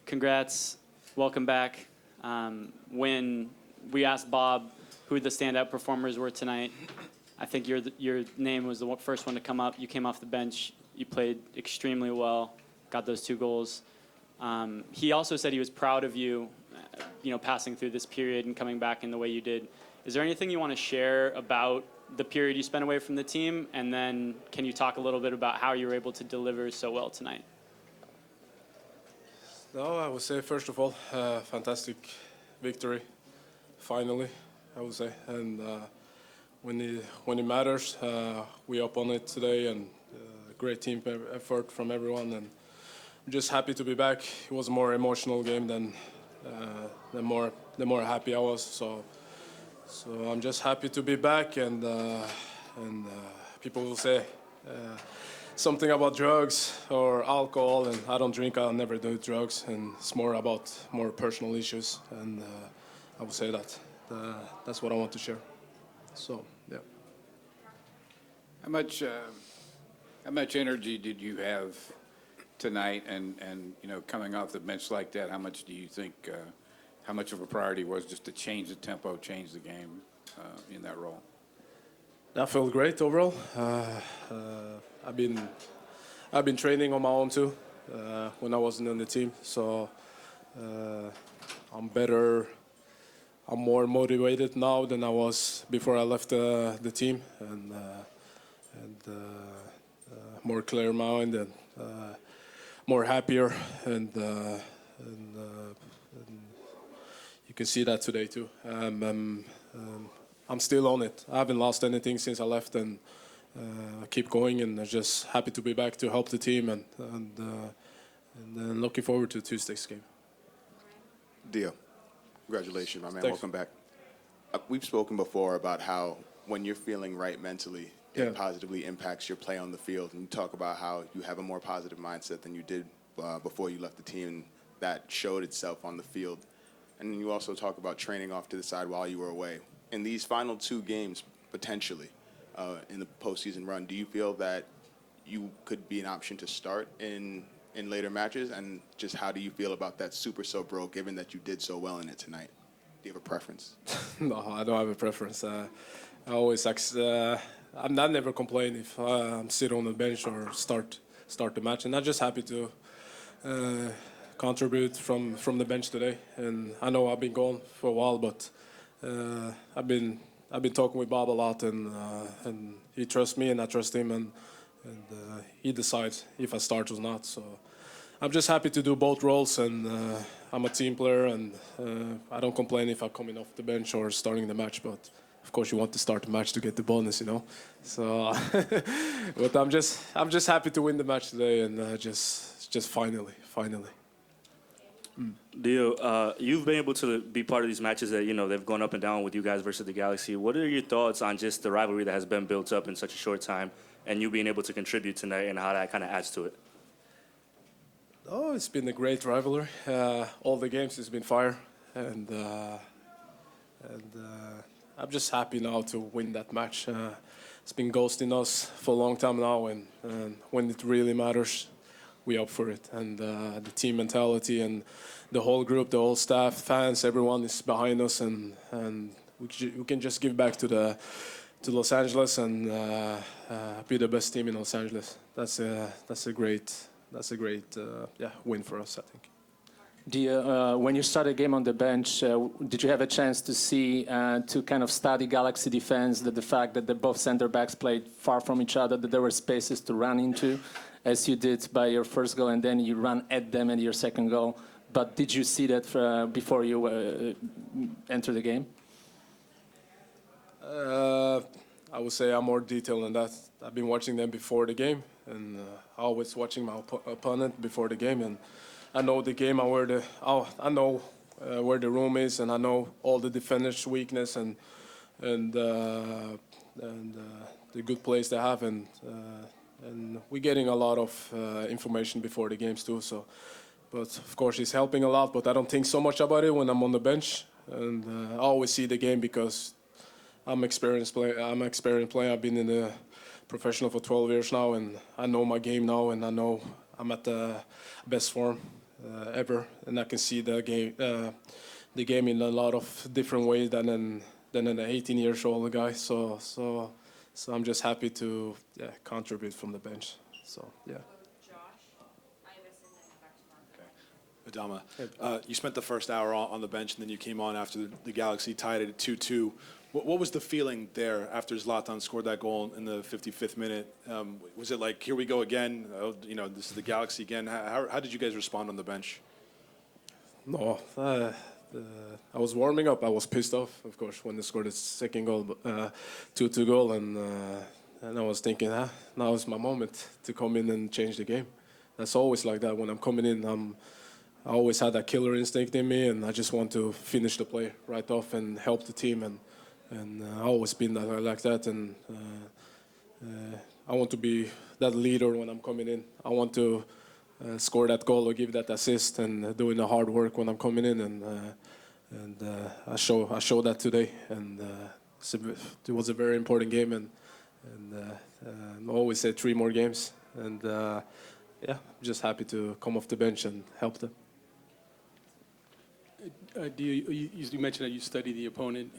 congrats. Welcome back. When we asked Bob who the standout performers were tonight, I think your name was the first one to come up. You came off the bench. You played extremely well, got those 2 goals. He also said he was proud of you, passing through this period and coming back in the way you did. Is there anything you want to share about the period you spent away from the team? And then can you talk a little bit about how you were able to deliver so well tonight? No, I would say, first of all, fantastic victory, finally, I would say. And when it matters, we up on it today, and great team effort from everyone. And I'm just happy to be back. It was a more emotional game than the more happy I was. So I'm just happy to be back, and people will say something about drugs or alcohol, and I don't drink, I'll never do drugs, and it's more about more personal issues, and I would say that that's what I want to share. So, yeah. How much energy did you have tonight, and coming off the bench like that, how much do you think, how much of a priority was just to change the tempo, change the game in that role? I felt great overall. I've been training on my own too when I wasn't on the team, so I'm better. I'm more motivated now than I was before I left the team, and more clear mind, and more happier, and you can see that today too. I'm still on it. I haven't lost anything since I left, and I keep going, and I'm just happy to be back to help the team, and looking forward to Tuesday's game. Dio, congratulations, my man. Thanks. Welcome back. We've spoken before about how when you're feeling right mentally, it positively impacts your play on the field. And you talk about how you have a more positive mindset than you did before you left the team, and that showed itself on the field. And then you also talk about training off to the side while you were away. In these final 2 games, potentially, in the postseason run, do you feel that you could be an option to start in later matches? And just how do you feel about that super sub role, given that you did so well in it tonight? Do you have a preference? No, I don't have a preference. I always I'm not never complain if I'm sitting on the bench or start the match, and I'm just happy to contribute from the bench today. And I know I've been gone for a while, but I've been talking with Bob a lot, and he trusts me and I trust him, and he decides if I start or not. So I'm just happy to do both roles, and I'm a team player, and I don't complain if I'm coming off the bench or starting the match. But of course, you want to start the match to get the bonus, So, but I'm just happy to win the match today, and just finally. Dio, you've been able to be part of these matches that, they've gone up and down with you guys versus the Galaxy. What are your thoughts on just the rivalry that has been built up in such a short time, and you being able to contribute tonight, and how that kind of adds to it? Oh, it's been a great rivalry. All the games has been fire, and I'm just happy now to win that match. It's been ghosting us for a long time now, and when it really matters, we up for it. And the team mentality and the whole group, the whole staff, fans, everyone is behind us, and we can just give back to Los Angeles and be the best team in Los Angeles. That's a great win for us, I think. When you started the game on the bench, did you have a chance to see, to kind of study Galaxy defense, that the fact that both center backs played far from each other, that there were spaces to run into, as you did by your first goal, and then you ran at them at your second goal? But did you see that before you entered the game? I would say I'm more detailed than that. I've been watching them before the game, and always watching my opponent before the game, and I know the game and I know where the room is, and I know all the defenders' weakness and the good plays they have, and we're getting a lot of information before the games too. So, but of course it's helping a lot. But I don't think so much about it when I'm on the bench, and I always see the game because I'm experienced player. I've been in the professional for 12 years now, and I know my game now, and I know I'm at the best form. ever, and I can see the game in a lot of different ways than an 18 years old guy. So I'm just happy to contribute from the bench. So yeah. Adama, you spent the first hour on the bench, and then you came on after the Galaxy tied it at 2-2. What was the feeling there after Zlatan scored that goal in the 55th minute? Was it like, here we go again? This is the Galaxy again. How did you guys respond on the bench? No, I was warming up. I was pissed off, of course, when they scored the second goal, 2-2 goal, and I was thinking, now is my moment to come in and change the game. That's always like that. When I'm coming in, I always had that killer instinct in me, and I just want to finish the play right off and help the team, and I've always been like that, and I want to be that leader when I'm coming in. I want to score that goal or give that assist and doing the hard work when I'm coming in, and I show that today, and it was a very important game, and I always say 3 more games, and I'm just happy to come off the bench and help them. You mentioned that you study the opponent.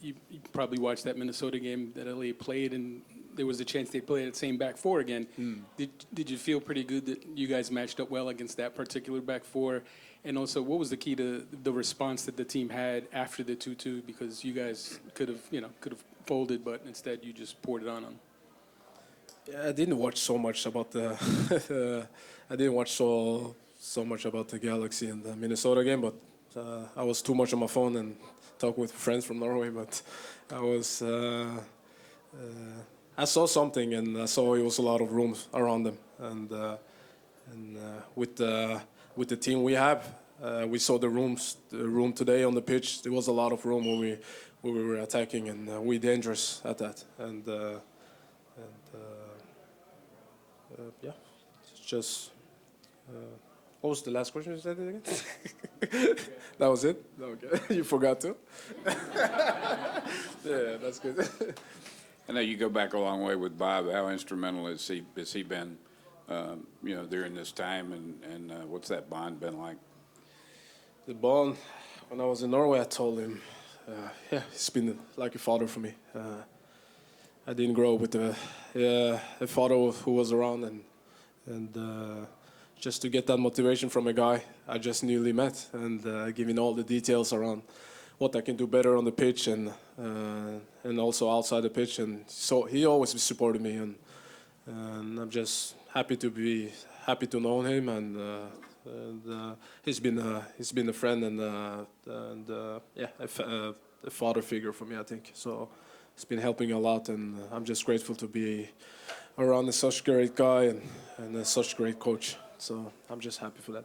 You probably watched that Minnesota game that LA played, and there was a chance they played at the same back four again. Did you feel pretty good that you guys matched up well against that particular back four? And also, what was the key to the response that the team had after the 2-2? Because you guys could have folded, but instead you just poured it on them. Yeah, I didn't watch so much about the. I didn't watch so much about the Galaxy and the Minnesota game, but I was too much on my phone and talk with friends from Norway. But I saw something, and I saw it was a lot of rooms around them, and with the team we have, we saw the room today on the pitch. There was a lot of room when we were attacking, and we're dangerous at that, and it's just. What was the last question you said again? That was it? Okay. You forgot to? Yeah, that's good. I know you go back a long way with Bob. How instrumental has he been, during this time, and what's that bond been like? The bond, when I was in Norway, I told him, he's been like a father for me. I didn't grow up with a father who was around, and just to get that motivation from a guy I just newly met, and giving all the details around what I can do better on the pitch and also outside the pitch, and so he always supported me, and I'm just happy to know him, and he's been a friend and a father figure for me, I think. So it's been helping a lot, and I'm just grateful to be around such a great guy and such a great coach. So I'm just happy for that.